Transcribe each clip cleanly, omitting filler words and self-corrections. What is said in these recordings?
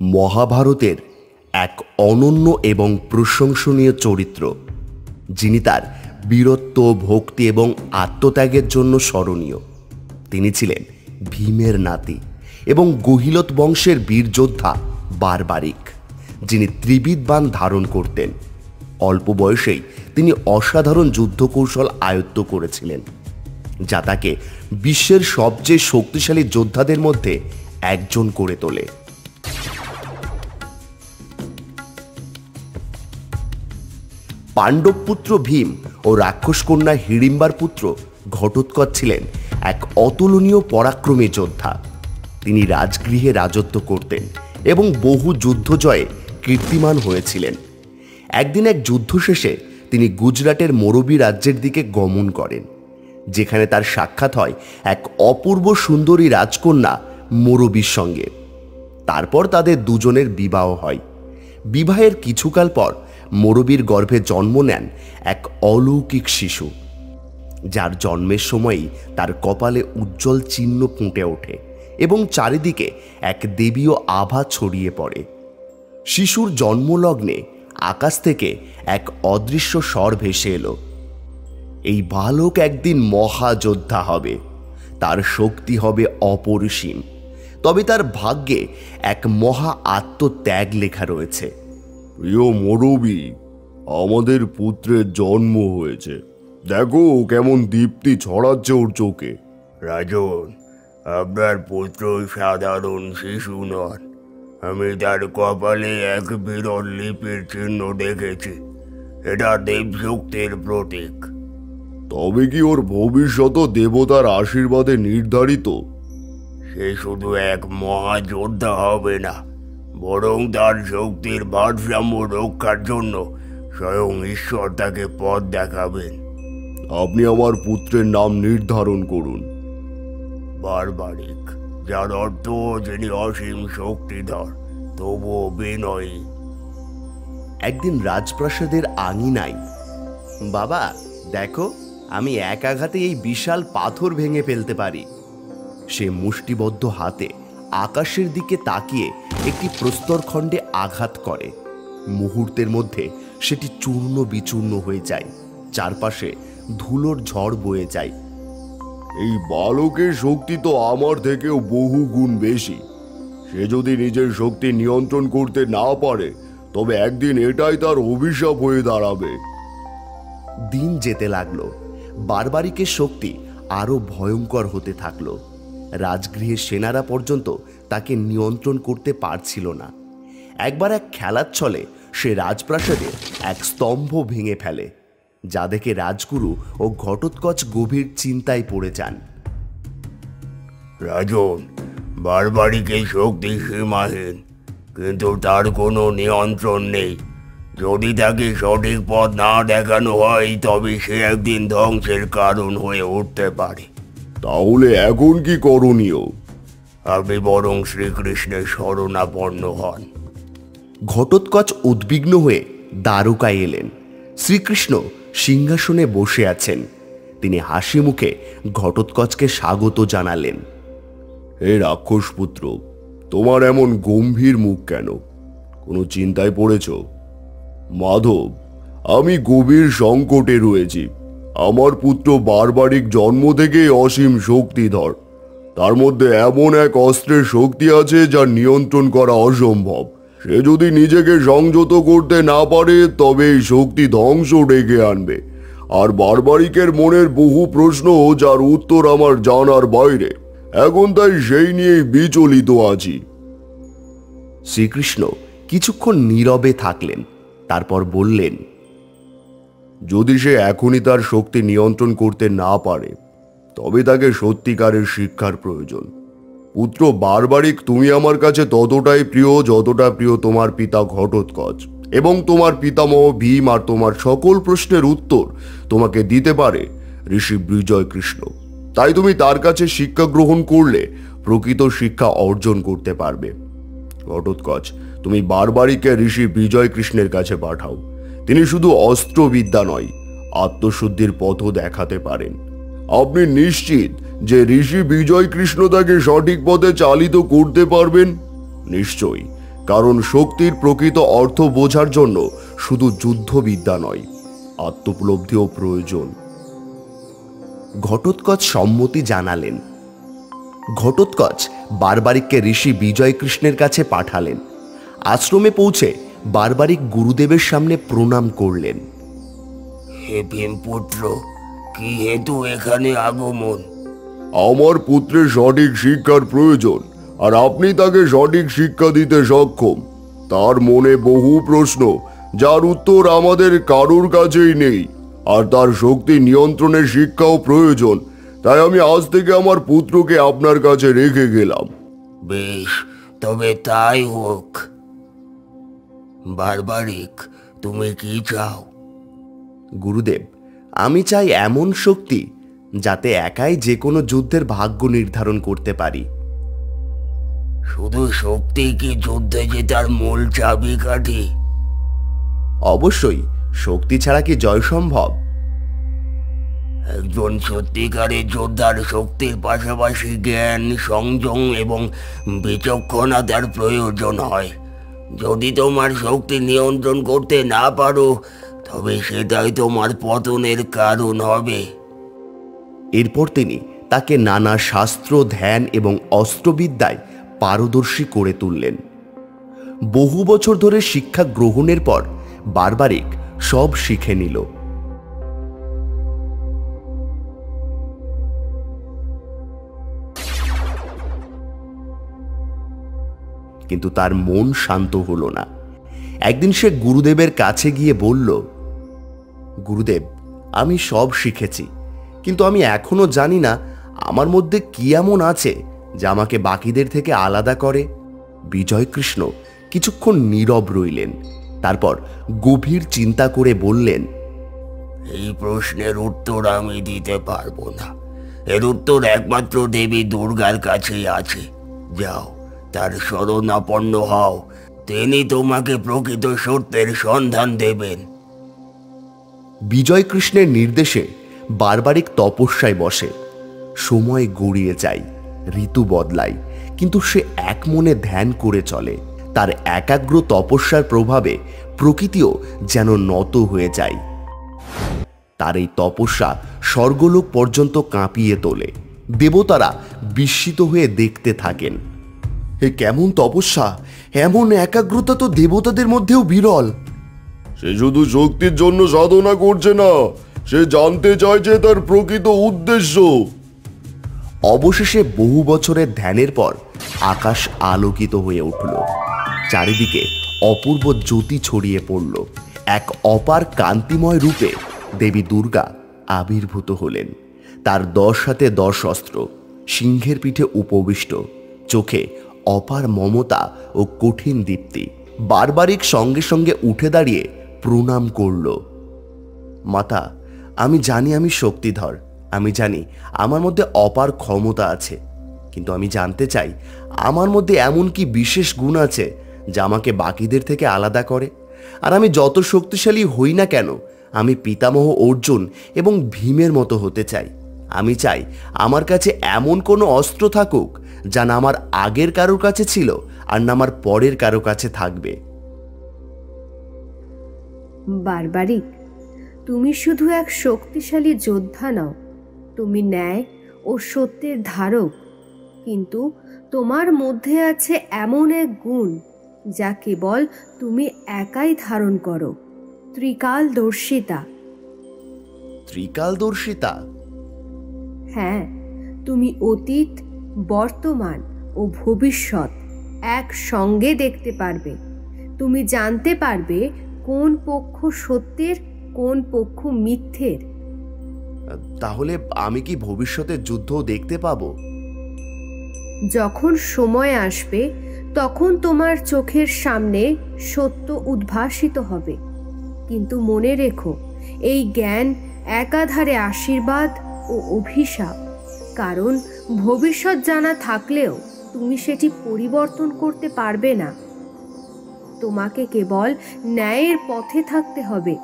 মহাভারতের এক অনন্য এবং প্রশংসনীয় চরিত্র, যিনি তার বীরত্ব, ভক্তি এবং আত্মত্যাগের জন্য স্মরণীয়। তিনি ছিলেন ভীমের নাতি এবং গহিলত বংশের বীর যোদ্ধা বারবারিক, যিনি ত্রিবিধ বাণ ধারণ করতেন। অল্প বয়সেই তিনি অসাধারণ যুদ্ধকৌশল আয়ত্ত করেছিলেন, যা তাকে বিশ্বের সবচেয়ে শক্তিশালী যোদ্ধাদের মধ্যে একজন করে তোলে। পাণ্ডব পুত্র ভীম ও রাক্ষস কন্যা হিড়িম্বার পুত্র ঘটোৎকচ ছিলেন এক অতুলনীয় পরাক্রমী যোদ্ধা। তিনি রাজগৃহে রাজত্ব করতেন এবং বহু যুদ্ধ জয়ে কীর্তিমান হয়েছিলেন। একদিন এক যুদ্ধ শেষে তিনি গুজরাটের মোরবি রাজ্যের দিকে গমন করেন, যেখানে তার সাক্ষাৎ হয় এক অপূর্ব সুন্দরী রাজকন্যা মোরবির সঙ্গে। তারপর তাদের দুজনের বিবাহ হয়। বিবাহের কিছুকাল পর মোরবির গর্ভে জন্ম নেন এক অলৌকিক শিশু, যার জন্মের সময়ই তার কপালে উজ্জ্বল চিহ্ন ফুটে ওঠে এবং চারিদিকে এক দেবীয় আভা ছড়িয়ে পড়ে। শিশুর জন্মলগ্নে আকাশ থেকে এক অদৃশ্য স্বর ভেসে এলো, এই বালক একদিন মহাযোদ্ধা হবে, তার শক্তি হবে অপরিসীম, তবে তার ভাগ্যে এক মহা আত্মত্যাগ লেখা রয়েছে। প্রিয় মোরবি, আমাদের পুত্রের জন্ম হয়েছে। দেখো কেমন দীপ্তি ছড়াচ্ছে ওর চোখে। রাজন, আপনার পুত্র সাধারণ শিশু নন। আমি তার কপালে এক বিরল লিপির চিহ্ন দেখেছি। এটা দেবশক্তির প্রতীক। তবে কি ওর ভবিষ্যৎ দেবতার আশীর্বাদে নির্ধারিত? সে শুধু এক মহাযোদ্ধা হবে না, বরং তার শক্তির ভারসাম্য রক্ষার জন্য স্বয়ং ঈশ্বর তাকে পথ দেখাবেন। আপনি আমার পুত্রের নাম নির্ধারণ করুন। বারবারিক, যার অর্থ যিনি অসীম শক্তিধর তবুও বিনয়ী। একদিন রাজপ্রাসাদের আঙিনায়, বাবা দেখো, আমি এক আঘাতে এই বিশাল পাথর ভেঙে ফেলতে পারি। সে মুষ্টিবদ্ধ হাতে আকাশের দিকে তাকিয়ে একটি প্রস্তরখণ্ডে আঘাত করে। মুহূর্তের মধ্যে সেটি চূর্ণ বিচূর্ণ হয়ে যায়, চারপাশে ধুলোর ঝড় বয়ে যায়। এই বালকের শক্তি তো আমার থেকেও বহু গুণ বেশি। সে যদি নিজের শক্তি নিয়ন্ত্রণ করতে না পারে, তবে একদিন এটাই তার অভিশাপ হয়ে দাঁড়াবে। দিন যেতে লাগলো, বারবারিকের শক্তি আরো ভয়ঙ্কর হতে থাকলো। রাজগৃহের সেনারা পর্যন্ত তাকে নিয়ন্ত্রণ করতে পারছিল না। একবার এক খেলার ছলে সে রাজপ্রাসাদের এক স্তম্ভ ভেঙে ফেলে, যা দেখে রাজগুরু ও ঘটোৎকচ গভীর চিন্তায় পড়ে যান। রাজন, বারবারিকের শক্তি সীমাহীন, কিন্তু তার কোনো নিয়ন্ত্রণ নেই। যদি তাকে সঠিক পথ না দেখানো হয়, তবে সে একদিন ধ্বংসের কারণ হয়ে উঠতে পারে। তাহলে এখন কি করণীয়? আপনি বরং শ্রীকৃষ্ণের শরণাপন্ন হন। ঘটোৎকচ উদ্বিগ্ন হয়ে দ্বারকায় এলেন। শ্রীকৃষ্ণ সিংহাসনে বসে আছেন। তিনি হাসি মুখে ঘটোৎকচকে স্বাগত জানালেন। হে রাক্ষস পুত্র, তোমার এমন গম্ভীর মুখ কেন? কোনো চিন্তায় পড়েছ? মাধব, আমি গভীর সংকটে রয়েছি। আমার পুত্র বারবারিক জন্ম থেকে অসীম শক্তিধর। তার মধ্যে এমন এক অস্ত্রের শক্তি আছে যা নিয়ন্ত্রণ করা অসম্ভব। সে যদি নিজেকে সংযত করতে না পারে, তবে এই শক্তি ধ্বংস ডেকে আনবে। আর বারবারিকের মনের বহু প্রশ্ন, যার উত্তর আমার জানার বাইরে। এখন তাই সেই নিয়েই বিচলিত আছি। শ্রীকৃষ্ণ কিছুক্ষণ নীরবে থাকলেন, তারপর বললেন, যদি সে এখনই তার শক্তি নিয়ন্ত্রণ করতে না পারে, তবে তাকে সত্যিকারের শিক্ষার প্রয়োজন। পুত্র বারবারিক, তুমি আমার কাছে ততটাই প্রিয় যতটা প্রিয় তোমার পিতা ঘটোৎকচ, এবং তোমার পিতামহ ভীম। আর তোমার সকল প্রশ্নের উত্তর তোমাকে দিতে পারে ঋষি বিজয় কৃষ্ণ। তাই তুমি তার কাছে শিক্ষা গ্রহণ করলে প্রকৃত শিক্ষা অর্জন করতে পারবে। ঘটোৎকচ, তুমি বারবারিককে ঋষি বিজয় কৃষ্ণের কাছে পাঠাও। তিনি শুধু অস্ত্রবিদ্যা নয়, আত্মশুদ্ধির পথও দেখাতে পারেন। আপনি নিশ্চিত যে ঋষি বিজয় কৃষ্ণ তাকে সঠিক পথে চালিত করতে পারবেন? নিশ্চয়ই, কারণ শক্তির প্রকৃত অর্থ বোঝার জন্য শুধু যুদ্ধবিদ্যা নয়, আত্মোপলব্ধিও প্রয়োজন। ঘটোৎকচ সম্মতি জানালেন। ঘটোৎকচ বারবারিককে ঋষি বিজয় কৃষ্ণের কাছে পাঠালেন। আশ্রমে পৌঁছে বারবারিক গুরুদেবের সামনে প্রণাম করলেন। হে ভীমপুত্র, কি হেতু এখানে আগমন? আমার পুত্রের সঠিক শিক্ষার প্রয়োজন, আর আপনি তাকে সঠিক শিক্ষা দিতে সক্ষম। তার মনে বহু প্রশ্ন, যার উত্তর আমাদের কারোর কাছেই নেই, আর তার শক্তি নিয়ন্ত্রণের শিক্ষাও প্রয়োজন। তাই আমি আজ থেকে আমার পুত্রকে আপনার কাছে রেখে গেলাম। বেশ, তবে তাই হোক। বারবারিক, তুমি কি চাও? গুরুদেব, আমি চাই এমন শক্তি যাতে একাই যে কোনো যুদ্ধের ভাগ্য নির্ধারণ করতে পারি। শুধু শক্তি কি যুদ্ধে জেতার মূল চাবিকাঠি? অবশ্যই, শক্তি ছাড়া কি জয় সম্ভব? একজন সত্যিকারের যোদ্ধার শক্তির পাশাপাশি জ্ঞান, সংযম এবং বিচক্ষণতার প্রয়োজন হয়। যদি তোমার শক্তি নিয়ন্ত্রণ করতে না পারো, তবে সেটাই তোমার পতনের কারণ হবে। এরপর তিনি তাকে নানা শাস্ত্র, ধ্যান এবং অস্ত্রবিদ্যায় পারদর্শী করে তুললেন। বহু বছর ধরে শিক্ষা গ্রহণের পর বারবারিক সব শিখে নিল। কিন্তু তার মন শান্ত হলো না। একদিন সে গুরুদেবের কাছে গিয়ে বলল, গুরুদেব, আমি সব শিখেছি, কিন্তু আমি এখনো জানি না আমার মধ্যে কি এমন আছে যা আমাকে বাকিদের থেকে আলাদা করে। বিজয়কৃষ্ণ কিছুক্ষণ নীরব রইলেন, তারপর গভীর চিন্তা করে বললেন, এই প্রশ্নের উত্তর আমি দিতে পারবো না। এর উত্তর একমাত্র দেবী দুর্গার কাছেই আছে। যাও, তার শরণাপন্ন হও, তিনি তোমাকে প্রকৃত সত্যের সন্ধান দেবেন। বিজয়কৃষ্ণের নির্দেশে বারবারিক তপস্যায় বসে। সময় গড়িয়ে যায়, ঋতু বদলায়, কিন্তু সে এক মনে ধ্যান করে চলে। তার একাগ্র তপস্যার প্রভাবে প্রকৃতিও যেন নত হয়ে যায়। তার এই তপস্যা স্বর্গলোক পর্যন্ত কাঁপিয়ে তোলে। দেবতারা বিস্মিত হয়ে দেখতে থাকেন। এ কেমন তপস্যা! এমন একাগ্রতা তো দেবতাদের মধ্যেও বিরল। সে শুধু শক্তির জন্য সাধনা করছে না, সে জানতে চাইছে তার প্রকৃত উদ্দেশ্য। অবশেষে বহু বছরের ধ্যানের পর আকাশ আলোকিত হয়ে উঠল। চারিদিকে অপূর্ব জ্যোতি ছড়িয়ে পড়ল। এক অপার কান্তিময় রূপে দেবী দুর্গা আবির্ভূত হলেন। তার 10 হাতে 10 অস্ত্র, সিংহের পিঠে উপবিষ্ট, চোখে অপার মমতা ও কঠিন দীপ্তি। বারবারিক সঙ্গে সঙ্গে উঠে দাঁড়িয়ে প্রণাম করল। মাতা, আমি জানি আমি শক্তিধর, আমি জানি আমার মধ্যে অপার ক্ষমতা আছে, কিন্তু আমি জানতে চাই আমার মধ্যে এমন কি বিশেষ গুণ আছে যা আমাকে বাকিদের থেকে আলাদা করে। আর আমি যত শক্তিশালী হই না কেন, আমি পিতামহ অর্জুন এবং ভীমের মতো হতে চাই। আমি চাই আমার কাছে এমন কোনো অস্ত্র থাকুক যা না আমার আগের কারোর কাছে ছিল, আর না আমার পরের কারো কাছে থাকবে। বারবারিক, তুমি শুধু এক শক্তিশালী যোদ্ধা নও, তুমি ন্যায় ও সত্যের ধারক। কিন্তু তোমার মধ্যে আছে এমন এক গুণ যা কেবল তুমি একাই ধারণ করো, ত্রিকালদর্শিতা। ত্রিকালদর্শিতা? হ্যাঁ, তুমি অতীত, বর্তমান ও ভবিষ্যৎ একসঙ্গে দেখতে পারবে। তুমি জানতে পারবে কোন পক্ষ সত্যের, কোন পক্ষ মিথ্যের। তাহলে আমি কি ভবিষ্যতের যুদ্ধ দেখতে পাবো? যখন সময় আসবে তখন তোমার চোখের সামনে সত্য উদ্ভাসিত হবে। কিন্তু মনে রেখো, এই জ্ঞান একাধারে আশীর্বাদ ও অভিশাপ। কারণ ভবিষ্যৎ জানা থাকলেও তুমি সেটি পরিবর্তন করতে পারবে না। তোমাকে কেবল ন্যায়ের পথে থাকতে হবে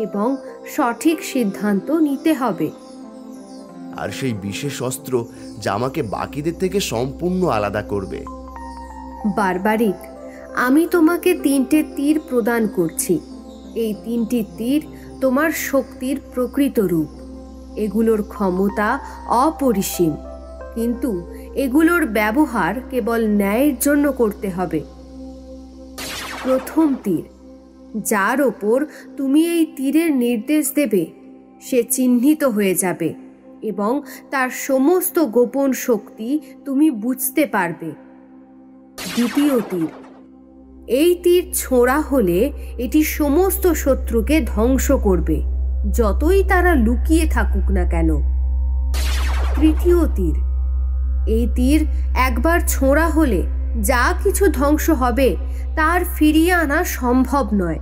এবং সঠিক সিদ্ধান্ত নিতে হবে। আর সেই বিশেষ অস্ত্র যা আমাকে বাকিদের থেকে সম্পূর্ণ আলাদা করবে? বারবারিক, আমি তোমাকে 3টে তীর প্রদান করছি। এই 3টি তীর তোমার শক্তির প্রকৃত রূপ। এগুলোর ক্ষমতা অপরিসীম, কিন্তু এগুলোর ব্যবহার কেবল ন্যায়ের জন্য করতে হবে। প্রথম তীর, যার ওপর তুমি এই তীরের নির্দেশ দেবে সে চিহ্নিত হয়ে যাবে এবং তার সমস্ত গোপন শক্তি তুমি বুঝতে পারবে। দ্বিতীয় তীর, এই তীর ছোঁড়া হলে এটি সমস্ত শত্রুকে ধ্বংস করবে, যতই তারা লুকিয়ে থাকুক না কেন। তৃতীয় তীর, এই তীর একবার ছোঁড়া হলে যা কিছু ধ্বংস হবে তার ফিরিয়ে আনা সম্ভব নয়।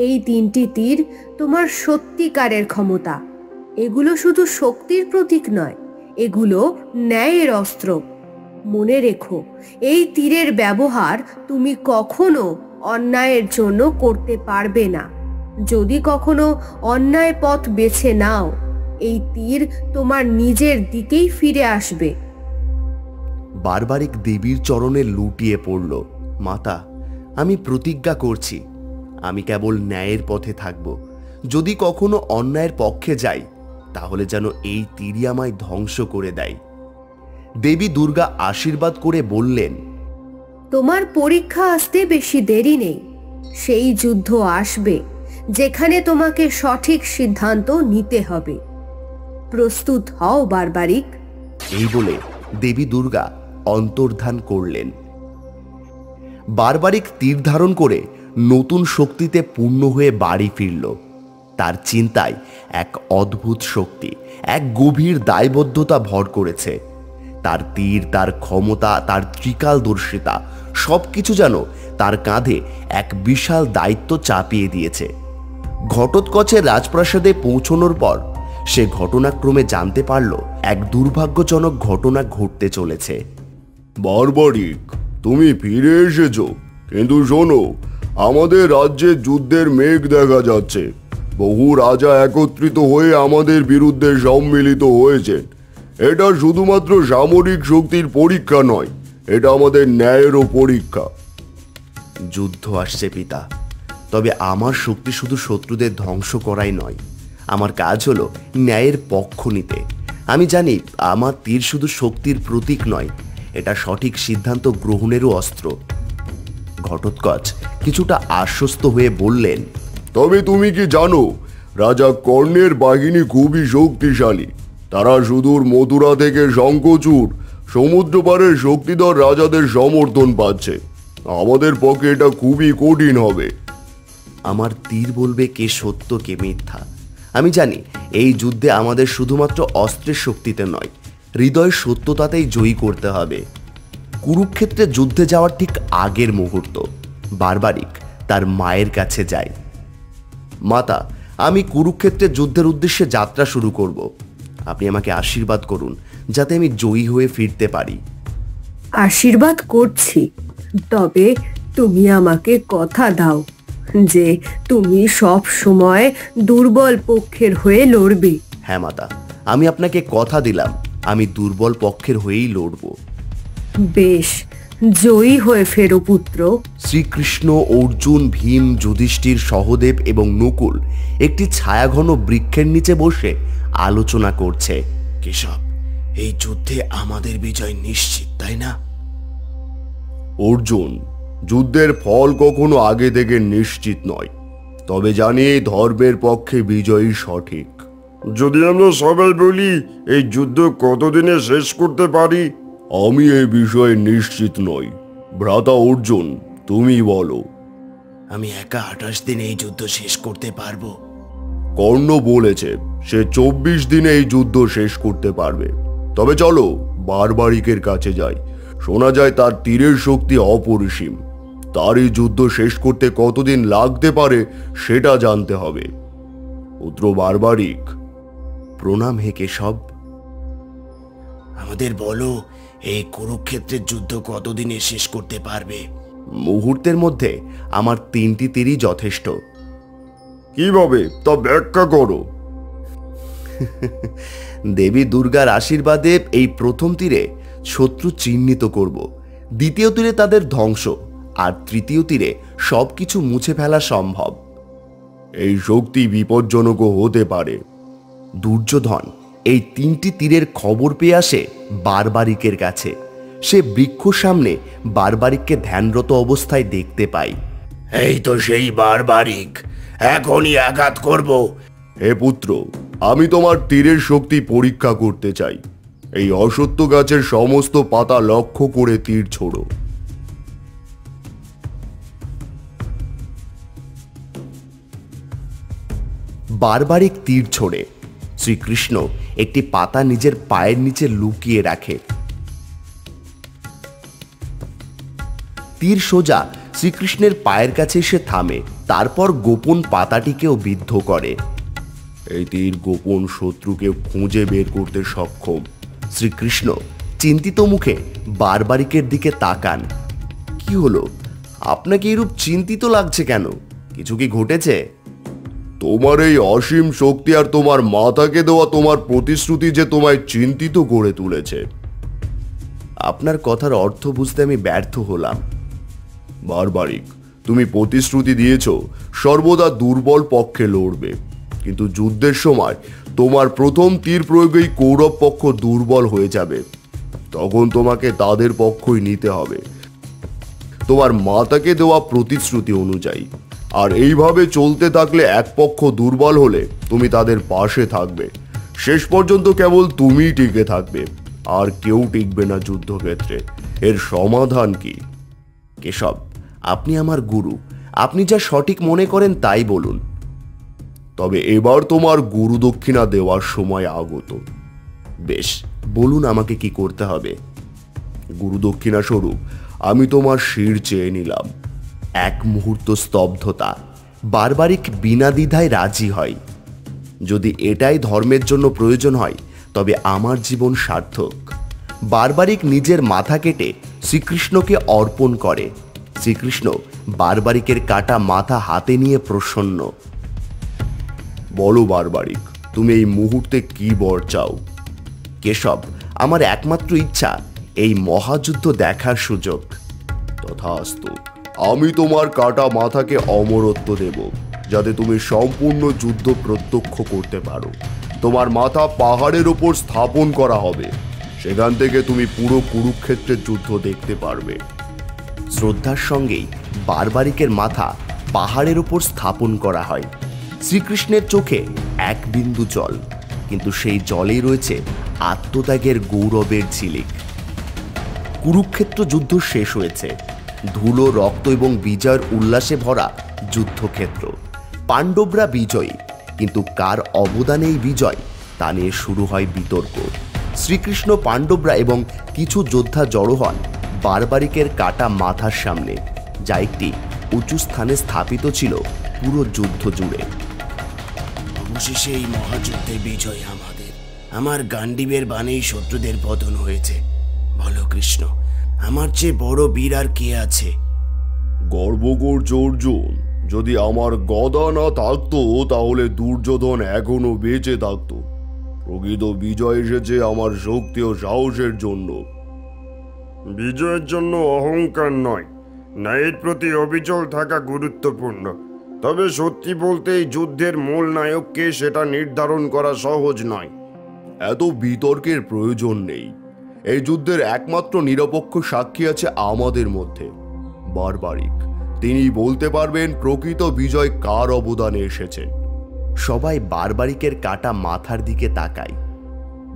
এই 3টি তীর তোমার সত্যিকারের ক্ষমতা। এগুলো শুধু শক্তির প্রতীক নয়, এগুলো ন্যায়ের অস্ত্র। মনে রেখো, এই তীরের ব্যবহার তুমি কখনো অন্যায়ের জন্য করতে পারবে না। যদি কখনো অন্যায় পথ বেছে নাও, এই তীর তোমার নিজের দিকেই ফিরে আসবে। বারবারিক দেবীর চরণে লুটিয়ে পড়ল। মাতা, আমি প্রতিজ্ঞা করছি, আমি কেবল ন্যায়ের পথে থাকব। যদি কখনো অন্যায়ের পক্ষে যাই, তাহলে যেন এই তীরই আমায় ধ্বংস করে দেয়। দেবী দুর্গা আশীর্বাদ করে বললেন, তোমার পরীক্ষা আসতে বেশি দেরি নেই। সেই যুদ্ধ আসবে যেখানে তোমাকে সঠিক সিদ্ধান্ত নিতে হবে। প্রস্তুত হও বারবারিক। এই বলে দেবী দুর্গা অন্তর্ধান করলেন। বারবারিক তীর ধারণ করে নতুন শক্তিতে পূর্ণ হয়ে বাড়ি ফিরল। তার চিন্তায় এক অদ্ভুত শক্তি, এক গভীর দায়বদ্ধতা ভর করেছে। তার তীর, তার ক্ষমতা, তার ত্রিকালদর্শিতা সবকিছু যেন তার কাঁধে এক বিশাল দায়িত্ব চাপিয়ে দিয়েছে। ঘটোৎকচের রাজপ্রাসাদে পৌঁছানোর পর সে ঘটনাক্রমে জানতে পারল এক দুর্ভাগ্যজনক ঘটনা ঘটতে চলেছে। বারবারিক, তুমি ফিরে এসেছো, কিন্তু শোনো, আমাদের রাজ্যে যুদ্ধের মেঘ দেখা যাচ্ছে। বহু রাজা একত্রিত হয়ে আমাদের বিরুদ্ধে সম্মিলিত হয়েছেন। এটা শুধুমাত্র সামরিক শক্তির পরীক্ষা নয়, এটা আমাদের ন্যায়েরও পরীক্ষা। যুদ্ধ আসছে পিতা, তবে আমার শক্তি শুধু শত্রুদের ধ্বংস করাই নয়, আমার কাজ হলো ন্যায়ের পক্ষ নিতে। আমি জানি আমার তীর শুধু শক্তির প্রতীক নয়, এটা সঠিক সিদ্ধান্ত গ্রহণেরও অস্ত্র। ঘটোৎকচ কিছুটা আশ্বস্ত হয়ে বললেন, তবে তুমি কি জানো, রাজা কর্ণের বাহিনী খুবই শক্তিশালী। তারা সুদূর মথুরা থেকে শঙ্খচূড় সমুদ্র পারের শক্তিধর রাজাদের সমর্থন পাচ্ছে। আমাদের পক্ষে এটা খুবই কঠিন হবে। আমার তীর বলবে কে সত্য কে মিথ্যা। আমি জানি এই যুদ্ধে আমাদের শুধুমাত্র অস্ত্রের শক্তিতে নয়, হৃদয়ের সত্যতাতেই জয়ী করতে হবে। কুরুক্ষেত্রে যুদ্ধে যাওয়ার ঠিক আগের মুহূর্ত বারবারিক তার মায়ের কাছে যায়। মাতা, আমি কুরুক্ষেত্রের যুদ্ধের উদ্দেশ্যে যাত্রা শুরু করব। আপনি আমাকে আশীর্বাদ করুন যাতে আমি জয়ী হয়ে ফিরতে পারি। আশীর্বাদ করছি, তবে তুমি আমাকে কথা দাও যে তুমি সব সময় দুর্বল পক্ষের হয়ে লড়বে। হ্যাঁ মাতা, আমি আপনাকে কথা দিলাম, আমি দুর্বল পক্ষের হয়েই লড়ব। বেশ, জয়ী হয়ে ফেরো পুত্র। শ্রীকৃষ্ণ, অর্জুন, ভীম, যুধিষ্ঠির, সহদেব এবং নকুল একটি ছায়াঘন বৃক্ষের নিচে বসে আলোচনা করছে। কেশব, এই যুদ্ধে আমাদের বিজয় নিশ্চিত, তাই না? অর্জুন, যুদ্ধের ফল কখনো আগে থেকে নিশ্চিত নয়, তবে জানি ধর্মের পক্ষে বিজয়ী সঠিক। যদি আমরা সবাই বলি এই যুদ্ধ কতদিনে শেষ করতে পারি, আমি এই বিষয়ে নিশ্চিত নই। ভ্রাতা অর্জুন, তুমি বলো। আমি একা 28 দিনে এই যুদ্ধ শেষ করতে পারবো। কর্ণ বলেছে সে 24 দিনে এই যুদ্ধ শেষ করতে পারবে। তবে চলো বারবারিকের কাছে যাই। শোনা যায় তার তীরের শক্তি অপরিসীম। তার এই যুদ্ধ শেষ করতে কতদিন লাগতে পারে সেটা জানতে হবে। পুত্র বারবারিক। প্রণাম হে কেশব। আমাদের বলো, এই কুরুক্ষেত্রের যুদ্ধ কতদিনে শেষ করতে পারবে? মুহূর্তের মধ্যে আমার 3টি তীরই যথেষ্ট। কিভাবে তা ব্যাখ্যা করো। দেবী দুর্গার আশীর্বাদে এই প্রথম তীরে শত্রু চিহ্নিত করব, দ্বিতীয় তীরে তাদের ধ্বংস, আর তৃতীয় তীরে সবকিছু মুছে ফেলা সম্ভব। এই শক্তি বিপজ্জনকও হতে পারে। দুর্যোধন এই 3টি তীরের খবর পেয়ে আসে বারবারিকের কাছে। সে বৃক্ষ সামনে বারবারিককে ধ্যানরত অবস্থায় দেখতে পায়। এই তো সেই বারবারিক, এখনই আঘাত করব। হে পুত্র, আমি তোমার তীরের শক্তি পরীক্ষা করতে চাই। এই অসত্য গাছের সমস্ত পাতা লক্ষ্য করে তীর ছোড়ো। বারবারিক তীর ছোড়ে। শ্রীকৃষ্ণ একটি পাতা নিজের পায়ের নিচে লুকিয়ে রাখে। তীর সোজা শ্রীকৃষ্ণের পায়ের কাছে এসে থামে, তারপর গোপন পাতাটিকেও বিদ্ধ করে। এই তীর গোপন শত্রুকে খুঁজে বের করতে সক্ষম। শ্রীকৃষ্ণ চিন্তিত মুখে বারবারিকের দিকে তাকান। কি হলো, আপনাকে এরূপ চিন্তিত লাগছে কেন? কিছু কি ঘটেছে? তোমার এই অসীম শক্তি আর তোমার মাতাকে দেওয়া তোমার প্রতিশ্রুতি যে তোমায় চিন্তিত করে তুলেছে। আপনার কথার অর্থ বুঝতে আমি ব্যর্থ হলাম। বারবারিক, তুমি প্রতিশ্রুতি দিয়েছ সর্বদা দুর্বল পক্ষে লড়বে, কিন্তু যুদ্ধের সময় তোমার প্রথম তীর প্রয়োগেই কৌরব পক্ষ দুর্বল হয়ে যাবে। তখন তোমাকে তাদের পক্ষই নিতে হবে, তোমার মাতাকে দেওয়া প্রতিশ্রুতি অনুযায়ী। আর এইভাবে চলতে থাকলে এক পক্ষ দুর্বল হলে তুমি তাদের পাশে থাকবে। শেষ পর্যন্ত কেবল তুমিই টিকে থাকবে, আর কেউ টিকবে না যুদ্ধক্ষেত্রে। এর সমাধান কি? কেশব, আপনি আমার গুরু, আপনি যা সঠিক মনে করেন তাই বলুন। তবে এবার তোমার গুরু দক্ষিণা দেওয়ার সময় আগত। বেশ, বলুন আমাকে কি করতে হবে। গুরু দক্ষিণা স্বরূপ আমি তোমার শির চেয়ে নিলাম। এক মুহূর্ত স্তব্ধতা। বারবারিক বিনা দ্বিধায় রাজি হয়। যদি এটাই ধর্মের জন্য প্রয়োজন হয় তবে আমার জীবন সার্থক। বারবারিক নিজের মাথা কেটে শ্রীকৃষ্ণকে অর্পণ করে। শ্রীকৃষ্ণ বারবারিকের কাটা মাথা হাতে নিয়ে প্রসন্ন। বলো বারবারিক, তুমি এই মুহূর্তে কি বর চাও? কেশব, আমার একমাত্র ইচ্ছা এই মহাযুদ্ধ দেখার সুযোগ। তথাস্তু, আমি তোমার কাটা মাথাকে অমরত্ব দেব, যাতে তুমি সম্পূর্ণ যুদ্ধ প্রত্যক্ষ করতে পারো। তোমার মাথা পাহাড়ের ওপর স্থাপন করা হবে, সেখান থেকে তুমি পুরো কুরুক্ষেত্রের যুদ্ধ দেখতে পারবে। শ্রদ্ধার সঙ্গেই বারবারিকের মাথা পাহাড়ের ওপর স্থাপন করা হয়। শ্রীকৃষ্ণের চোখে এক বিন্দু জল, কিন্তু সেই জলেই রয়েছে আত্মত্যাগের গৌরবের ঝিলিক। কুরুক্ষেত্র যুদ্ধ শেষ হয়েছে। ধুলো, রক্ত এবং বিজয়ের উল্লাসে ভরা যুদ্ধক্ষেত্র। পাণ্ডবরা বিজয়ী, কিন্তু কার অবদানে এই বিজয় তা নিয়ে শুরু হয় বিতর্ক। শ্রীকৃষ্ণ, পাণ্ডবরা এবং কিছু যোদ্ধা জড়ো হন বারবারিকের কাটা মাথার সামনে, যা একটি উঁচু স্থানে স্থাপিত ছিল পুরো যুদ্ধ জুড়ে। অবশেষে এই মহাযুদ্ধে বিজয় আমাদের। আমার গান্ডীবের বাণেই শত্রুদের পতন হয়েছে। বলো কৃষ্ণ, আমার চেয়ে বড় বীর আর কে আছে? গর্ব করছো অর্জুন। যদি আমার গদা না থাকতো তাহলে দুর্যোধন এখনো বেঁচে থাকতো। প্রকৃত বিজয় এসেছে আমার শক্তি ও সাহসের জন্য। বিজয়ের জন্য অহংকার নয়, ন্যায়ের প্রতি অবিচল থাকা গুরুত্বপূর্ণ। তবে সত্যি বলতে এই যুদ্ধের মূল নায়ককে সেটা নির্ধারণ করা সহজ নয়। এত বিতর্কের প্রয়োজন নেই। এই যুদ্ধের একমাত্র নিরপেক্ষ সাক্ষী আছে আমাদের মধ্যে, বারবারিক। তিনি বলতে পারবেন প্রকৃত বিজয় কার অবদানে এসেছে। সবাই বারবারিকের কাটা মাথার দিকে তাকায়।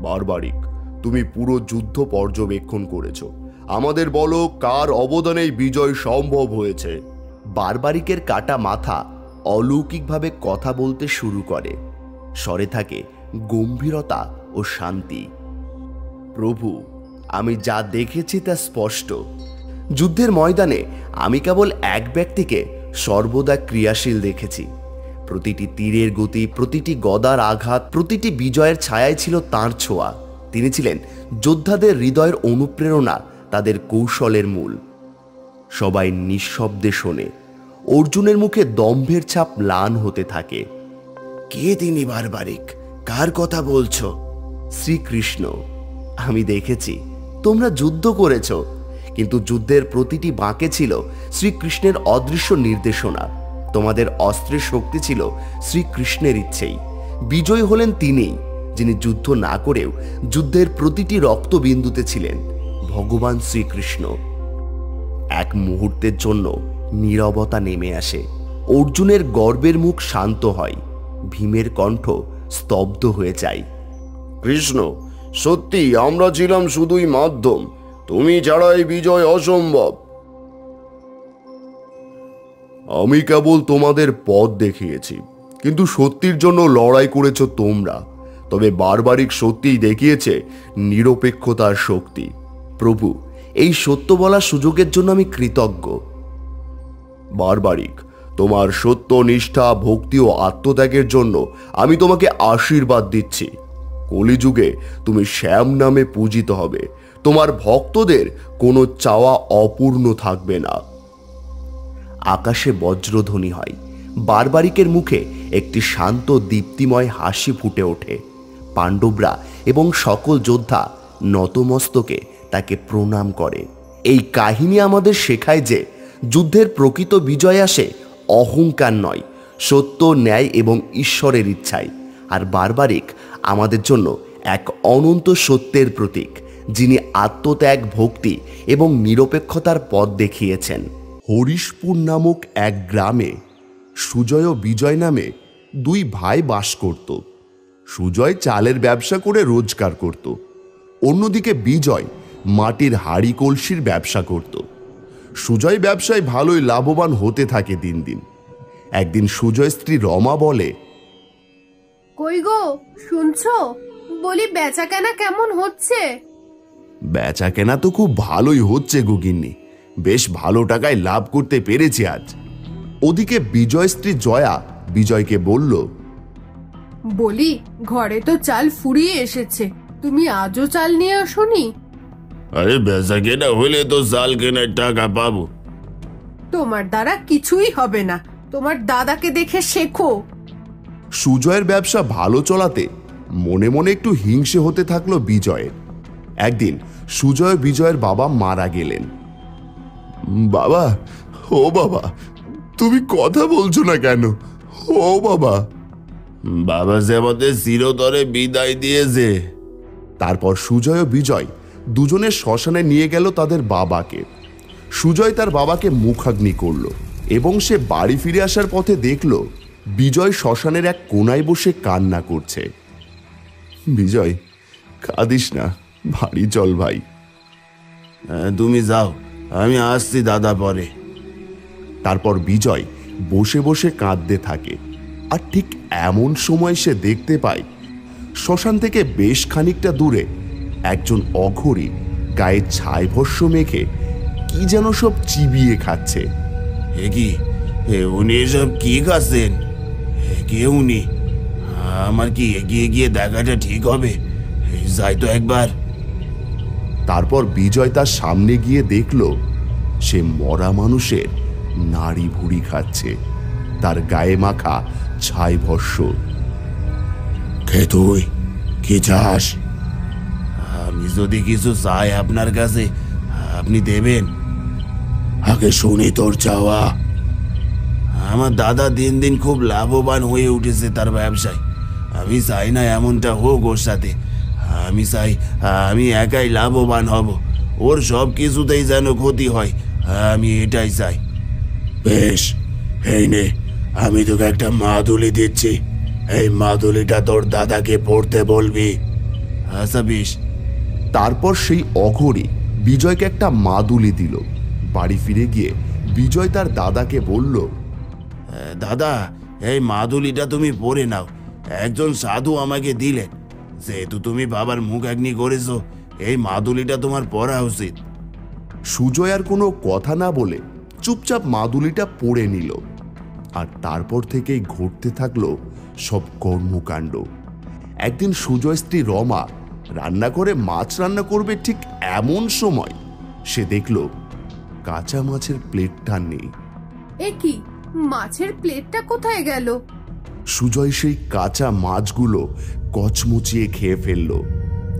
বারবারিক, তুমি পুরো যুদ্ধ পর্যবেক্ষণ করেছো, আমাদের বলো কার অবদানেই বিজয় সম্ভব হয়েছে। বারবারিকের কাটা মাথা অলৌকিকভাবে কথা বলতে শুরু করে। স্বরে থাকে গম্ভীরতা ও শান্তি। প্রভু, আমি যা দেখেছি তা স্পষ্ট। যুদ্ধের ময়দানে আমি কেবল এক ব্যক্তিকে সর্বদা ক্রিয়াশীল দেখেছি। প্রতিটি তীরের গতি, প্রতিটি গদার আঘাত, প্রতিটি বিজয়ের ছায়ায় ছিল তাঁর ছোঁয়া। তিনি ছিলেন যোদ্ধাদের হৃদয়ের অনুপ্রেরণা, তাদের কৌশলের মূল। সবাই নিঃশব্দে শোনে। অর্জুনের মুখে দম্ভের ছাপ ম্লান হতে থাকে। কে তিনি বারবারিক? কার কথা বলছো? শ্রীকৃষ্ণ। আমি দেখেছি তোমরা যুদ্ধ করেছ, কিন্তু যুদ্ধের প্রতিটি বাঁকে ছিল শ্রীকৃষ্ণের অদৃশ্য নির্দেশনা। তোমাদের অস্ত্রের শক্তি ছিল শ্রীকৃষ্ণের ইচ্ছেই। বিজয়ী হলেন তিনিই, যিনি যুদ্ধ না করেও যুদ্ধের প্রতিটি রক্তবিন্দুতে ছিলেন ভগবান শ্রীকৃষ্ণ। এক মুহূর্তের জন্য নীরবতা নেমে আসে। অর্জুনের গর্বের মুখ শান্ত হয়, ভীমের কণ্ঠ স্তব্ধ হয়ে যায়। কৃষ্ণ, সত্যি আমরা ছিলাম শুধুই মাধ্যম, তুমি ছাড়া এই বিজয় অসম্ভব। আমি কেবল তোমাদের পথ দেখিয়েছি, কিন্তু সত্যির জন্য লড়াই করেছ তোমরা। তবে বারবারিক সত্যিই দেখিয়েছে নিরপেক্ষতার শক্তি। প্রভু, এই সত্য বলার সুযোগের জন্য আমি কৃতজ্ঞ। বারবারিক, তোমার সত্য, নিষ্ঠা, ভক্তি ও আত্মত্যাগের জন্য আমি তোমাকে আশীর্বাদ দিচ্ছি। কলিযুগে তুমি শ্যাম নামে পূজিত হবে। তোমার ভক্তদের কোনো চাওয়া অপূর্ণ থাকবে না। আকাশে বজ্রধ্বনি হয়। বারবারিকের মুখে একটি শান্ত দীপ্তিময় হাসি ফুটে ওঠে। পাণ্ডবরা এবং সকল যোদ্ধা নতমস্তকে তাকে প্রণাম করে। এই কাহিনী আমাদের শেখায় যে যুদ্ধের প্রকৃত বিজয় আসে অহংকার নয়, সত্য, ন্যায় এবং ঈশ্বরের ইচ্ছায়। আর বারবারিক আমাদের জন্য এক অনন্ত সত্যের প্রতীক, যিনি আত্মত্যাগ, ভক্তি এবং নিরপেক্ষতার পথ দেখিয়েছেন। হরিশপুর নামক এক গ্রামে সুজয় ও বিজয় নামে দুই ভাই বাস করত। সুজয় চালের ব্যবসা করে রোজগার করত, অন্যদিকে বিজয় মাটির হাড়ি কলসির ব্যবসা করত। সুজয় ব্যবসায় ভালোই লাভবান হতে থাকে দিন দিন। একদিন সুজয় স্ত্রী রমা বলে, কই গো, শুনছো? বলি বেচা কেনা কেমন হচ্ছে? বেচা কেনা তো খুব ভালোই হচ্ছে গিন্নি, বেশ ভালো টাকায় লাভ করতে পেরেছি আজ। ওদিকে বিজয় স্ত্রী জয়া বিজয়কে বলল, বলি ঘরে তো চাল ফুরিয়ে এসেছে, তুমি আজও চাল নিয়ে আসোনি? আরে বেচা কেনা হলে তো চাল কেনার টাকা পাবো। তোমার দ্বারা কিছুই হবে না, তোমার দাদাকে দেখে শেখো। সুজয়ের ব্যবসা ভালো চলাতে মনে মনে একটু হিংসে হতে থাকলো বিজয়ের। একদিন সুজয় বিজয়ের বাবা মারা গেলেন। বাবা, ও বাবা, তুমি কথা বলছো না কেন? ও বাবা। বাবা যে আমাদের চিরতরে বিদায় দিয়েছে। তারপর সুজয় ও বিজয় দুজনে শ্মশানে নিয়ে গেল তাদের বাবাকে। সুজয় তার বাবাকে মুখাগ্নি করল এবং সে বাড়ি ফিরে আসার পথে দেখল বিজয় শ্মশানের এক কোনায় বসে কান্না করছে। বিজয়, কাঁদিস না, বাড়ি চল ভাই। তুমি যাও, আমি আসছি দাদা পরে। তারপর বিজয় বসে বসে কাঁদতে থাকে। আর ঠিক এমন সময় সে দেখতে পায় শ্মশান থেকে বেশ খানিকটা দূরে একজন অঘরী গায়ে ছাইভস্য মেখে কি যেন সব চিবিয়ে খাচ্ছে। এ কি, উনি এসব কি খাচ্ছেন? কে উনি? আমার কি এগিয়ে গিয়ে দেখাটা ঠিক হবে? যাই তো একবার। তারপর বিজয় তার সামনে গিয়ে দেখল সে মরা মানুষের নাড়ি ভুড়ি খাচ্ছে, তার গায়ে মাখা ছাইভস্য। কে তুই? কি চাস? আমি যদি কিছু চাই আপনার কাছে, আপনি দেবেন? আগে শুনি তোর চাওয়া। আমার দাদা দিন দিন খুব লাভবান হয়ে উঠেছে তার ব্যবসায়। আমি চাই না এমনটা হোক ওর সাথে। আমি চাই আমি একাই লাভবান হব, ওর সব কিছুতেই যেন ক্ষতি হয়, আমি এটাই চাই। বেশ, এই নে, আমি তোকে একটা মাদুলি দিচ্ছি। এই মাদুলিটা তোর দাদাকে পড়তে বলবি। আচ্ছা বেশ। তারপর সেই অঘরী বিজয়কে একটা মাদুলি দিল। বাড়ি ফিরে গিয়ে বিজয় তার দাদাকে বলল, দাদা, এই মাদুলিটা তুমি পরে নাও। একজন সাধু আমাকে দিলেন। যেহেতু তুমি বাবার মুখাগ্নি করেছো, এই মাদুলিটা তোমার পরা উচিত। সুজয় আর কোনো কথা না বলে চুপচাপ মাদুলিটা পরে নিল। আর তারপর থেকেই ঘটতে থাকলো সব কর্মকাণ্ড। একদিন সুজয় স্ত্রী রমা রান্না করে মাছ রান্না করবে, ঠিক এমন সময় সে দেখল কাঁচা মাছের প্লেটটা নেই। এ কি, মাছের প্লেটটা কোথায় গেল? সুজয় সেই কাঁচা মাছগুলো কচমচিয়ে খেয়ে ফেলল।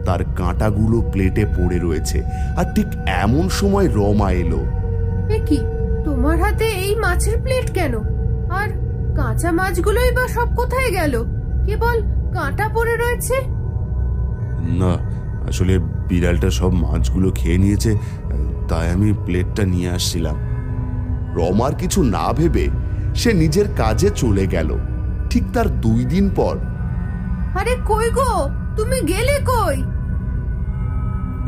তার কাঁটাগুলো প্লেটে পড়ে রয়েছে। আর ঠিক এমন সময় রমা এলো। এ কি, তোমার হাতে এই মাছের প্লেট কেন? আর কাঁচা মাছগুলোই বা সব কোথায় গেল? কেবল কাঁটা পড়ে রয়েছে। না, আসলে বিড়ালটা সব মাছগুলো খেয়ে নিয়েছে, তাই আমি প্লেটটা নিয়ে আসছিলাম। রমার কিছু না ভেবে সে নিজের কাজে চলে গেল। ঠিক তার 2 দিন পর। আরে কই গো, তুমি গেলে কই?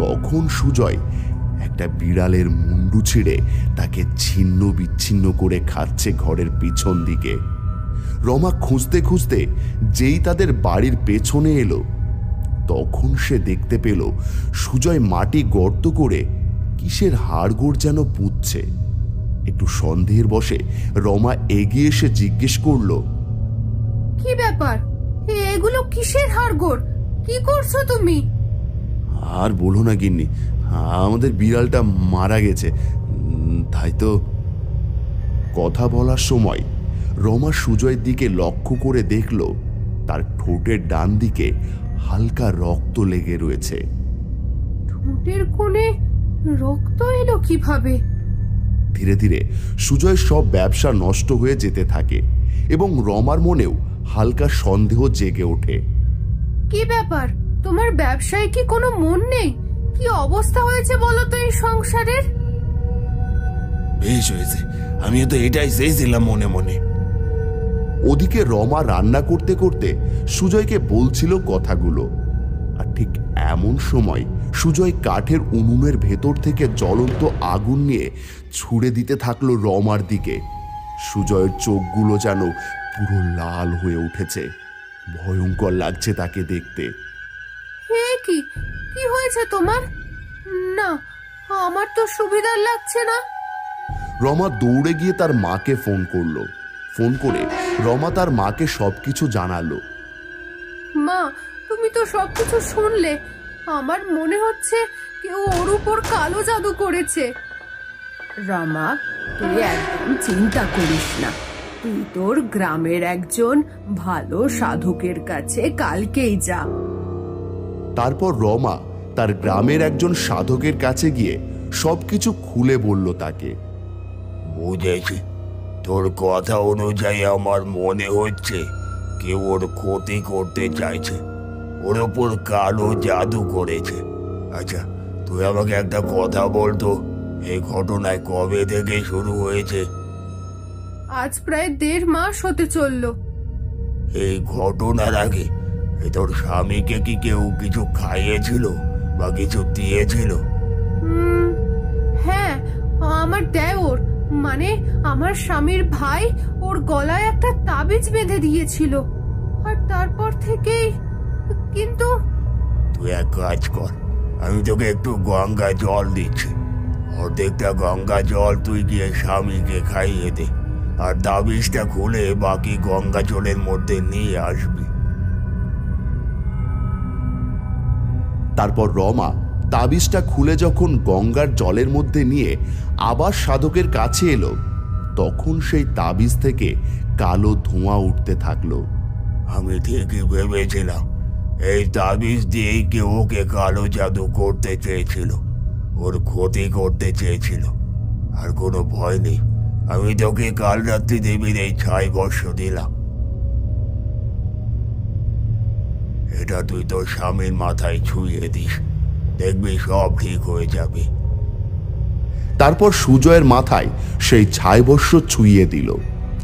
তখন সুজয় একটা বিড়ালের মুন্ডু ছিঁড়ে তাকে ছিন্ন বিচ্ছিন্ন করে খাচ্ছে ঘরের পিছন দিকে। রমা খুঁজতে খুঁজতে যেই তাদের বাড়ির পেছনে এলো, তখন সে দেখতে পেল সুজয় মাটি গর্ত করে কিসের হাড়গোড় যেন পুঁতছে। একটু সন্দেহের বশে রমা এগিয়ে এসে জিজ্ঞেস করল, কি ব্যাপার? এগুলো কিসের হাড়গোড়? কি করছো তুমি? আর বলো না গিন্নি, আমাদের বিড়ালটা মারা গেছে, তাই তো। কথা বলার সময় রমা সুজয়ের দিকে লক্ষ্য করে দেখল তার ঠোঁটের ডান দিকে হালকা রক্ত লেগে রয়েছে। ঠোঁটের কোণে রক্ত এলো কিভাবে? ধীরে ধীরে সুজয়ের সব ব্যবসা নষ্ট হয়ে যেতে থাকে এবং রমার মনেও হালকা সন্দেহ জেগে ওঠে। কি ব্যাপার, তোমার ব্যবসায় কি কোনো মন নেই? কি অবস্থা হয়েছে বলো তো এই সংসারের? বেশ হয়েছে, আমিও তো এটাই চেয়েছিলাম মনে মনে। ওদিকে রমা রান্না করতে করতে সুজয়কে বলছিল কথাগুলো। আর ঠিক এমন সময় সুজয় কাঠের উনুনের ভেতর থেকে জ্বলন্ত আগুন নিয়ে ছুড়ে দিতে থাকলো রমার দিকে। সুজয়ের চোখগুলো যেন পুরো লাল হয়ে উঠেছে। ভয়ঙ্কর লাগছে তাকে দেখতে। হে কি, কি হয়েছে তোমার? না, আমার তো সুবিধার লাগছে না। রমা দৌড়ে গিয়ে তার মাকে ফোন করলো। ফোন করে রমা তার মাকে সবকিছু জানালো। মা, তুমি তো সবকিছু শুনলে। আমার মনে হচ্ছে কেউ ওর উপর কালো জাদু করেছে। রমা, তুই একদম চিন্তা করিস না। তুই তোর গ্রামের একজন ভালো সাধকের কাছে কালকেই যা। তারপর রমা তার গ্রামের একজন সাধকের কাছে গিয়ে সবকিছু খুলে বলল তাকে। বুঝেছি, তোর কথা অনুযায়ী আমার মনে হচ্ছে কেউ ওর ক্ষতি করতে চাইছে, ওর ওপর কালো জাদু করেছে। আচ্ছা, তুই আমাকে একটা কথা বলতো, এই ঘটনায় কবে থেকে শুরু হয়েছে? আজ প্রায় 1.5 মাস হতে চললো। এই ঘটনার আগে তোর স্বামীকে কি কেউ কিছু খাইয়েছিল বা কিছু দিয়েছিল? হ্যাঁ, আমার দেওর, মানে আমার স্বামীর ভাই, ওর গলায় একটা তাবিজ বেঁধে দিয়েছিল। আর তারপর থেকেই। কিন্তু তুই এক কাজ কর, আমি তোকে একটু গঙ্গা জল দিচ্ছি, অর্ধেকটা গঙ্গা জল তুই গিয়ে স্বামীকে খাইয়ে দে, আর তাবিজটা খুলে বাকি গঙ্গা জলের মধ্যে নিয়ে আসবি। তারপর রমা তাবিজটা খুলে যখন গঙ্গার জলের মধ্যে নিয়ে আবার সাধকের কাছে এলো, তখন সেই তাবিজ থেকে কালো ধোঁয়া উঠতে থাকলো। আমি ঠিকই ভেবেছিলাম এই তাবিজ দিয়েই কেউ ওকে কালো জাদু করতে চেয়েছিল, ওর ক্ষতি করতে চেয়েছিল। আর কোনো ভয় নেই, আমি তোকে কাল রাত্রি দেবীর এই ছাই বর্ষ দিলাম, এটা তুই তোর স্বামীর মাথায় ছুঁয়ে দিস, দেখবি সব ঠিক হয়ে যাবে। তারপর সুজয়ের মাথায় সেই ছাইবর্ষ ছুঁয়ে দিল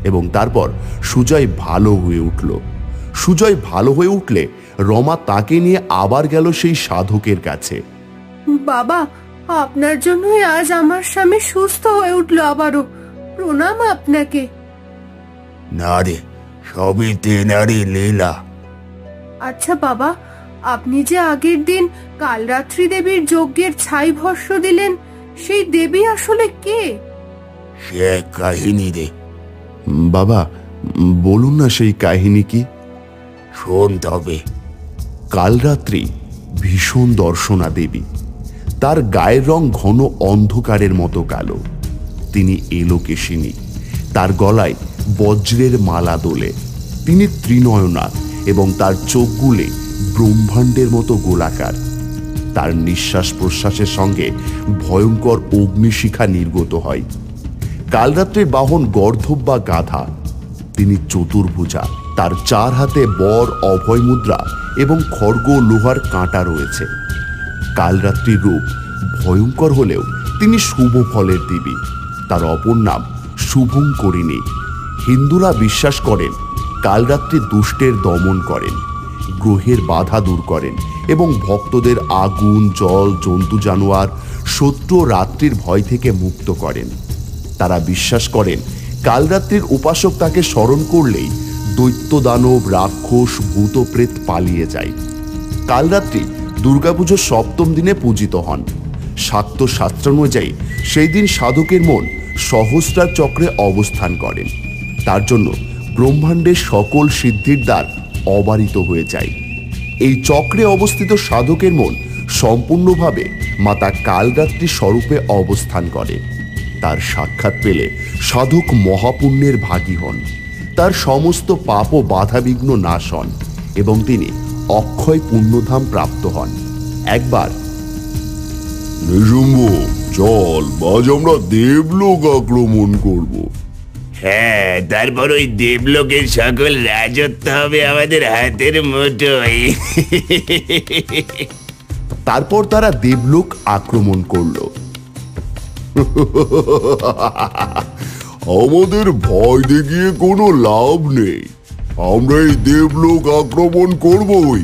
এবং তারপর সুজয় ভালো হয়ে উঠল। সুজয় ভালো হয়ে উঠলে রমা তাকে নিয়ে আবার গেল সেই সাধকের কাছে। বাবা, আপনার জন্যই আজ আমার স্বামী সুস্থ হয়ে উঠলো আবারও। প্রণাম আপনাকে। না রে, সবই তেনারই লীলা। আচ্ছা বাবা, আপনি যে আগের দিন কালরাত্রি দেবীর যজ্ঞের ছাই ভস্য দিলেন, সেই দেবী আসলে কে? সে এক কাহিনী রে। বাবা, বলুন না সেই কাহিনী কি? শোন তবে। কাল রাত্রি ভীষণ দর্শনা দেবী। তার গায়ের রং ঘন অন্ধকারের মতো কালো। তিনি এলোকেশিনী। তার গলায় বজ্রের মালা দোলে। তিনি ত্রিনয়না এবং তার চোখগুলি ব্রহ্মাণ্ডের মতো গোলাকার। তার নিঃশ্বাস প্রশ্বাসের সঙ্গে ভয়ঙ্কর অগ্নিশিখা নির্গত হয়। কালরাত্রির বাহন গর্ধব বা গাধা। তিনি চতুর্ভুজা। তার 4 হাতে বর, অভয় মুদ্রা এবং খড়গ লোহার কাঁটা রয়েছে। কালরাত্রির রূপ ভয়ঙ্কর হলেও তিনি শুভ ফলের দেবী। তার অপর নাম শুভঙ্করিণী। হিন্দুরা বিশ্বাস করেন কালরাত্রি দুষ্টের দমন করেন, গ্রহের বাধা দূর করেন এবং ভক্তদের আগুন, জল, জন্তু জানোয়ার, শত্রু রাত্রির ভয় থেকে মুক্ত করেন। তারা বিশ্বাস করেন কালরাত্রির উপাসক তাকে স্মরণ করলেই দৈত্য, দানব, রাক্ষস, ভূত, প্রেত পালিয়ে যায়। কালরাত্রি দুর্গাপুজোর 7ম দিনে পূজিত হন। শাক্ত শাস্ত্রানুযায়ী সেই দিন সাধকের মন সহস্রার চক্রে অবস্থান করেন। তার জন্য ব্রহ্মাণ্ডের সকল সিদ্ধির দ্বার অবারিত হয়ে যায়। এই চক্রে অবস্থিত সাধকের মন সম্পূর্ণভাবে মাতা কালরাত্রি স্বরূপে অবস্থান করে। তার সাক্ষাৎ পেলে সাধক মহাপুণ্যের ভাগী হন। তার সমস্ত পাপ ও বাধাবিঘ্ন নাশ হন এবং তিনি অক্ষয় পুণ্যধাম প্রাপ্ত হন। একবার নিশুম্ভ, চল আজ আমরা দেবলোক আক্রমণ করব। হ্যাঁ, তারপর ওই দেবলোকের সকল রাজত্ব হবে আমাদের হাতের মুঠোয়। তারপর তারা দেবলোক আক্রমণ করল। আমাদের ভয় দেখিয়ে কোনো লাভ নেই। আমরা এই দেবলোক আক্রমণ করবই।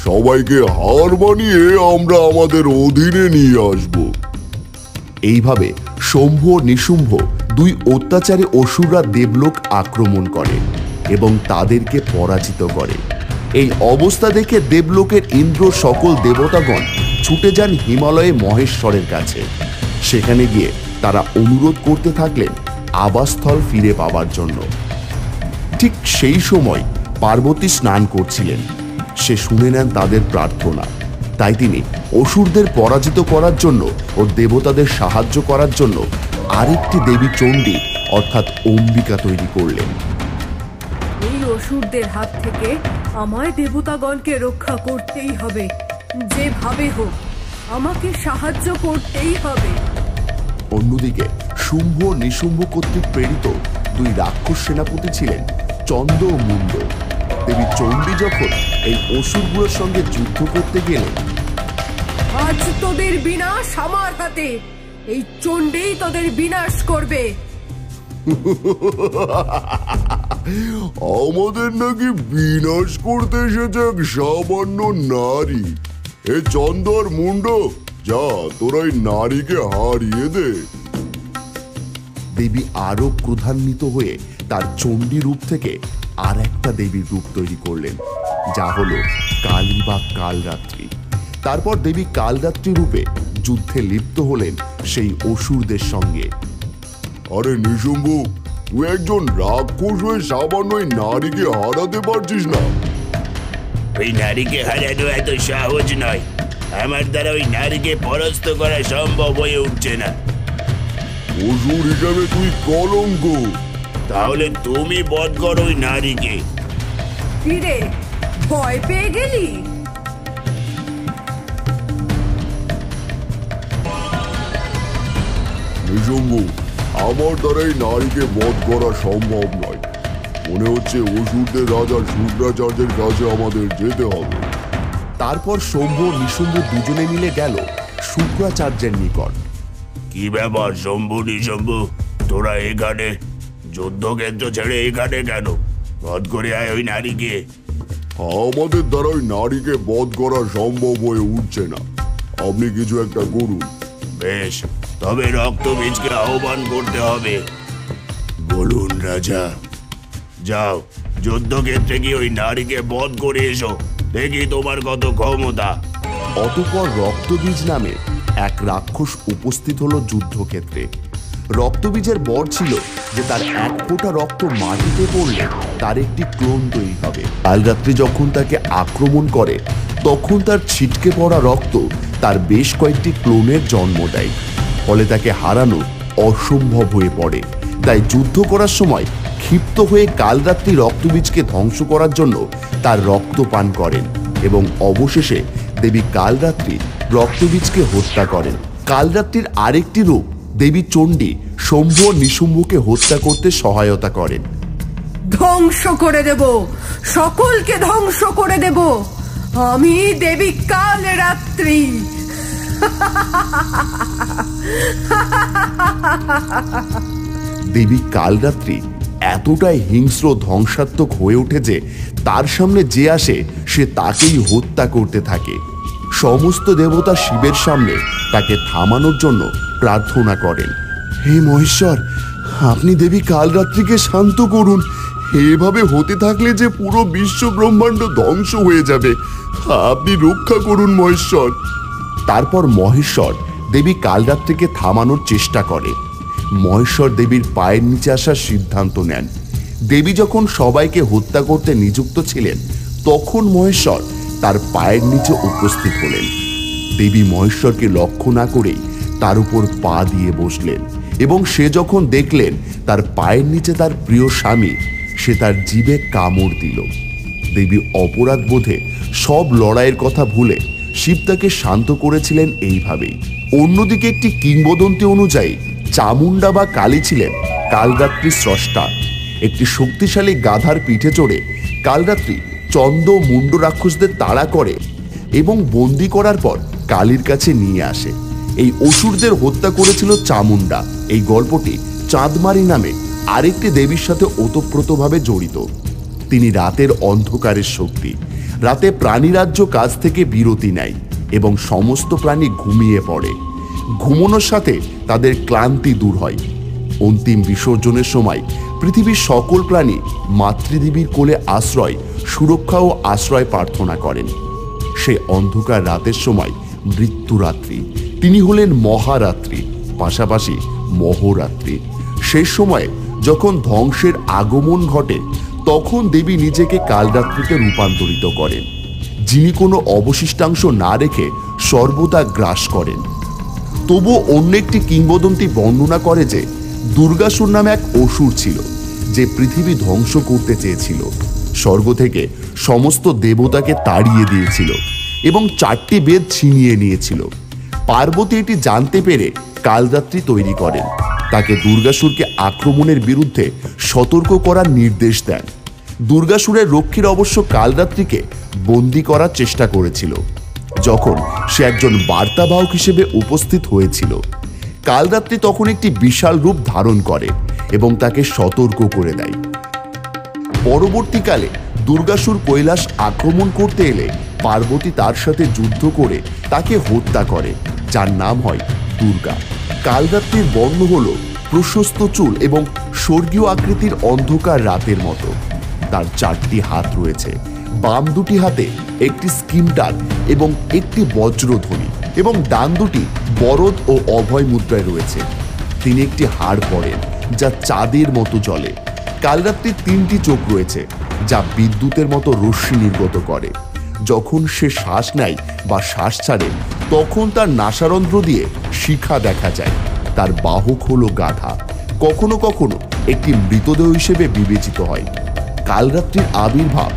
সবাইকে হার মানিয়ে আমরা আমাদের অধীনে নিয়ে আসব। এইভাবে শম্ভু ও নিশুম্ভ 2 অত্যাচারী অসুররা দেবলোক আক্রমণ করে এবং তাদেরকে পরাজিত করে। এই অবস্থা দেখে দেবলোকের ইন্দ্র সকল দেবতাগণ ছুটে যান হিমালয়ে মহেশ্বরের কাছে। সেখানে গিয়ে তারা অনুরোধ করতে থাকলেন আবাসস্থল ফিরে পাওয়ার জন্য। ঠিক সেই সময় পার্বতী স্নান করছিলেন। সে শুনে নেন তাদের প্রার্থনা। তাই তিনি অসুরদের পরাজিত করার জন্য ও দেবতাদের সাহায্য করার জন্য আরেকটি দেবী চণ্ডী অর্থাৎ অম্বিকা তৈরি করলেন। এই অসুরদের হাত থেকে আমায় দেবতাগণকে রক্ষা করতেই হবে। যেভাবে হোক আমাকে সাহায্য করতেই হবে। অন্যদিকে শুম্ভ ও নিশুম্ভ কর্তৃক প্রেরিত 2 রাক্ষস সেনাপতি ছিলেন চন্দ ও মুন্ড। দেবী চণ্ডী যখন এই অসুরগুলোর সঙ্গে যুদ্ধ করতে গেলেন, আজ তোদের বিনাশ আমার হাতে। এই চণ্ডীই তোদের বিনাশ করবে। আমাদের নাকি বিনাশ করতে এসেছে এক সামান্য নারী। এ চন্দর মুন্ড, যা তোরা এই নারীকে হারিয়ে দে। দেবী আরো ক্রোধান্বিত হয়ে তার চণ্ডী রূপ থেকে আর একটা দেবীর রূপ তৈরি করলেন, যা হলো কালী বা কালরাত্রি। তারপর দেবী কালরাত্রি রূপে যুদ্ধে লিপ্ত হলেন সেই অসুরদের সঙ্গে। আরে নিশুম্ভ, তুই একজন রাক্ষস হয়ে সামান্য ওই নারীকে হারাতে পারছিস না? ওই নারীকে হারানো এত সহজ নয়। আমার দ্বারা ওই নারীকে পরাস্ত করা সম্ভব হয়ে উঠছে না। অসুর হিসাবে তুই কলঙ্ক। তাহলে তুমি বধ করো ওই নারীকে। ফিরে ভয় পেয়ে গেলি? নিশুম্ভ, আমার দ্বারা এই নারীকে বধ করা সম্ভব নয়। মনে হচ্ছে অসুরদের রাজা শুক্রাচার্যের কাছে আমাদের যেতে হবে। তারপর শম্ভ ও নিশুম্ভ দুজনে মিলে গেল শুক্রাচার্যের নিকট। কি ব্যাপার শম্ভু নিশম্ভু, তোরা এখানে? যুদ্ধক্ষেত্র ছেড়ে এখানে কেন? বধ করে আয় ওই নারীকে। আমাদের দ্বারা ওই নারীকে বধ করা সম্ভব হয়ে উঠছে না। আপনি কিছু একটা করুন। বেশ, তবে রক্তবীজকে আহ্বান করতে হবে। বলুন রাজা। যাও, যুদ্ধক্ষেত্রে গিয়ে ওই নারীকে বধ করে এসো। দেখি তোমার কত ক্ষমতা। অতঃপর রক্তবীজ নামে এক রাক্ষস উপস্থিত হলো যুদ্ধক্ষেত্রে। রক্তবীজের বর ছিল যে তার 1 ফোঁটা রক্ত মাটিতে পড়লে তার একটি ক্লোন তৈরি হবে। কালরাত্রি যখন তাকে আক্রমণ করে তখন তার ছিটকে পড়া রক্ত তার বেশ কয়েকটি ক্লোনের জন্ম দেয়। ফলে তাকে হারানো অসম্ভব হয়ে পড়ে। তাই যুদ্ধ করার সময় ক্ষিপ্ত হয়ে কালরাত্রি রক্তবীজকে ধ্বংস করার জন্য তার রক্ত পান করেন এবং অবশেষে দেবী কালরাত্রি রক্তবীজকে হত্যা করেন। কালরাত্রির আরেকটি রূপ দেবী চণ্ডী শম্ভু ও নিশুম্ভকে হত্যা করতে সহায়তা করেন। ধ্বংস করে দেব, সকলকে ধ্বংস করে দেব, আমি দেবী কালরাত্রি। দেবী কালরাত্রি এতটাই হিংস্র ধ্বংসাত্মক হয়ে ওঠে যে তার সামনে যে আসে সে তাকেই হত্যা করতে থাকে। সমস্ত দেবতা শিবের সামনে তাকে থামানোর জন্য প্রার্থনা করেন। হে মহেশ্বর, আপনি দেবী কালরাত্রিকে শান্ত করুন। এভাবে হতে থাকলে যে পুরো বিশ্ব ব্রহ্মাণ্ড ধ্বংস হয়ে যাবে, আপনি রক্ষা করুন মহেশ্বর। তারপর মহেশ্বর দেবী কালরাত্রিকে থামানোর চেষ্টা করে। মহেশ্বর দেবীর পায়ের নিচে আসার সিদ্ধান্ত নেন। দেবী যখন সবাইকে হত্যা করতে নিযুক্ত ছিলেন তখন মহেশ্বর তার পায়ের নিচে উপস্থিত হলেন। দেবী মহেশ্বরকে লক্ষ্য না করেই তার উপর পা দিয়ে বসলেন এবং সে যখন দেখলেন তার পায়ের নিচে তার প্রিয় স্বামী, সে তার জিভে কামড় দিল। দেবী অপরাধ বোধে সব লড়াইয়ের কথা ভুলে শিব তাকে শান্ত করেছিলেন এইভাবেই। অন্যদিকে একটি কিংবদন্তি অনুযায়ী চামুন্ডা বা কালী ছিলেন কালরাত্রির স্রষ্টা। একটি শক্তিশালী গাধার পিঠে চড়ে কালরাত্রি চন্দ মুন্ড রাক্ষসদের তাড়া করে এবং বন্দি করার পর কালীর কাছে নিয়ে আসে। এই অসুরদের হত্যা করেছিল চামুন্ডা। এই গল্পটি চাঁদমারি নামে আরেকটি দেবীর সাথে ওতপ্রোতভাবে জড়িত। তিনি রাতের অন্ধকারের শক্তি। রাতে প্রাণীরাজ্য কাজ থেকে বিরতি নেয় এবং সমস্ত প্রাণী ঘুমিয়ে পড়ে। ঘুমানোর সাথে তাদের ক্লান্তি দূর হয়। অন্তিম বিসর্জনের সময় পৃথিবীর সকল প্রাণী মাতৃদেবীর কোলে আশ্রয়, সুরক্ষা ও আশ্রয় প্রার্থনা করেন। সে অন্ধকার রাতের সময় মৃত্যুরাত্রি। তিনি হলেন মহারাত্রি, পাশাপাশি মহরাত্রি। শেষ সময়ে যখন ধ্বংসের আগমন ঘটে তখন দেবী নিজেকে কালরাত্রিতে রূপান্তরিত করেন, যিনি কোনো অবশিষ্টাংশ না রেখে সর্বদা গ্রাস করেন। তবু অন্য একটি কিংবদন্তি বর্ণনা করে যে দুর্গাসুর নামে এক অসুর ছিল যে পৃথিবী ধ্বংস করতে চেয়েছিল। স্বর্গ থেকে সমস্ত দেবতাকে তাড়িয়ে দিয়েছিল এবং 4টি বেদ ছিনিয়ে নিয়েছিল। পার্বতী এটি জানতে পেরে কালরাত্রি তৈরি করেন। তাকে দুর্গাসুরকে আক্রমণের বিরুদ্ধে সতর্ক করার নির্দেশ দেন। দুর্গাসুরের রক্ষীর অবশ্য কালরাত্রিকে বন্দী করার চেষ্টা করেছিল যখন সে একজন বার্তাবাহক হিসেবে উপস্থিত হয়েছিল। কালরাত্রি তখন একটি বিশাল রূপ ধারণ করে এবং তাকে সতর্ক করে দেয়। পরবর্তীকালে দুর্গাসুর কৈলাস আক্রমণ করতে এলে পার্বতী তার সাথে যুদ্ধ করে তাকে হত্যা করে, যার নাম হয় দুর্গা। কালরাত্রির বর্ণ হল প্রশস্ত চুল এবং স্বর্গীয় আকৃতির অন্ধকার রাতের মতো। তার 4টি হাত রয়েছে। বাম দুটি হাতে একটি স্কিমটার এবং একটি বজ্রধ্বনি এবং ডান দুটি বরদ ও অভয় মুদ্রায় রয়েছে। তিনি একটি হাড় পরেন যা চাঁদের মতো জ্বলে। কালরাত্রির 3টি চোখ রয়েছে যা বিদ্যুতের মতো রশ্মি নির্গত করে। যখন সে শ্বাস নেয় বা শ্বাস ছাড়ে তখন তার নাসারন্ধ্র দিয়ে শিখা দেখা যায়। তার বাহক হলো গাধা। কখনো কখনো একটি মৃতদেহ হিসেবে বিবেচিত হয়। কালরাত্রির আবির্ভাব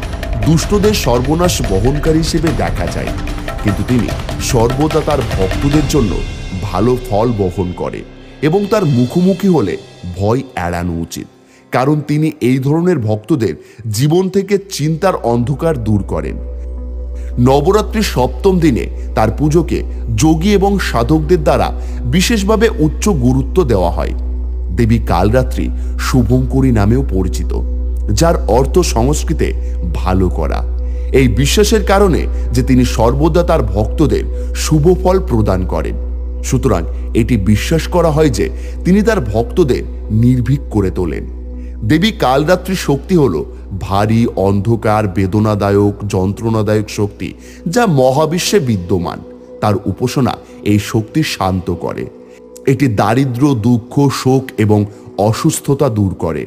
দুষ্টদের সর্বনাশ বহনকারী হিসেবে দেখা যায়, কিন্তু তিনি সর্বদা তার ভক্তদের জন্য ভালো ফল বহন করে এবং তার মুখোমুখি হলে ভয় এড়ানো উচিত, কারণ তিনি এই ধরনের ভক্তদের জীবন থেকে চিন্তার অন্ধকার দূর করেন। নবরাত্রির 7ম দিনে তার পুজোকে যোগী এবং সাধকদের দ্বারা বিশেষভাবে উচ্চ গুরুত্ব দেওয়া হয়। দেবী কালরাত্রি শুভঙ্করী নামেও পরিচিত, যার অর্থ সংস্কৃতে ভালো করা। এই বিশ্বাসের কারণে যে তিনি সর্বদা তার ভক্তদের শুভ ফল প্রদান করেন। সুতরাং এটি বিশ্বাস করা হয় যে তিনি তার ভক্তদের নির্ভীক করে তোলেন। দেবী কালরাত্রির শক্তি হল ভারী, অন্ধকার, বেদনাদায়ক, যন্ত্রণাদায়ক শক্তি যা মহাবিশ্বে বিদ্যমান। তার উপাসনা এই শক্তি শান্ত করে। এটি দারিদ্র্য, দুঃখ, শোক এবং অসুস্থতা দূর করে।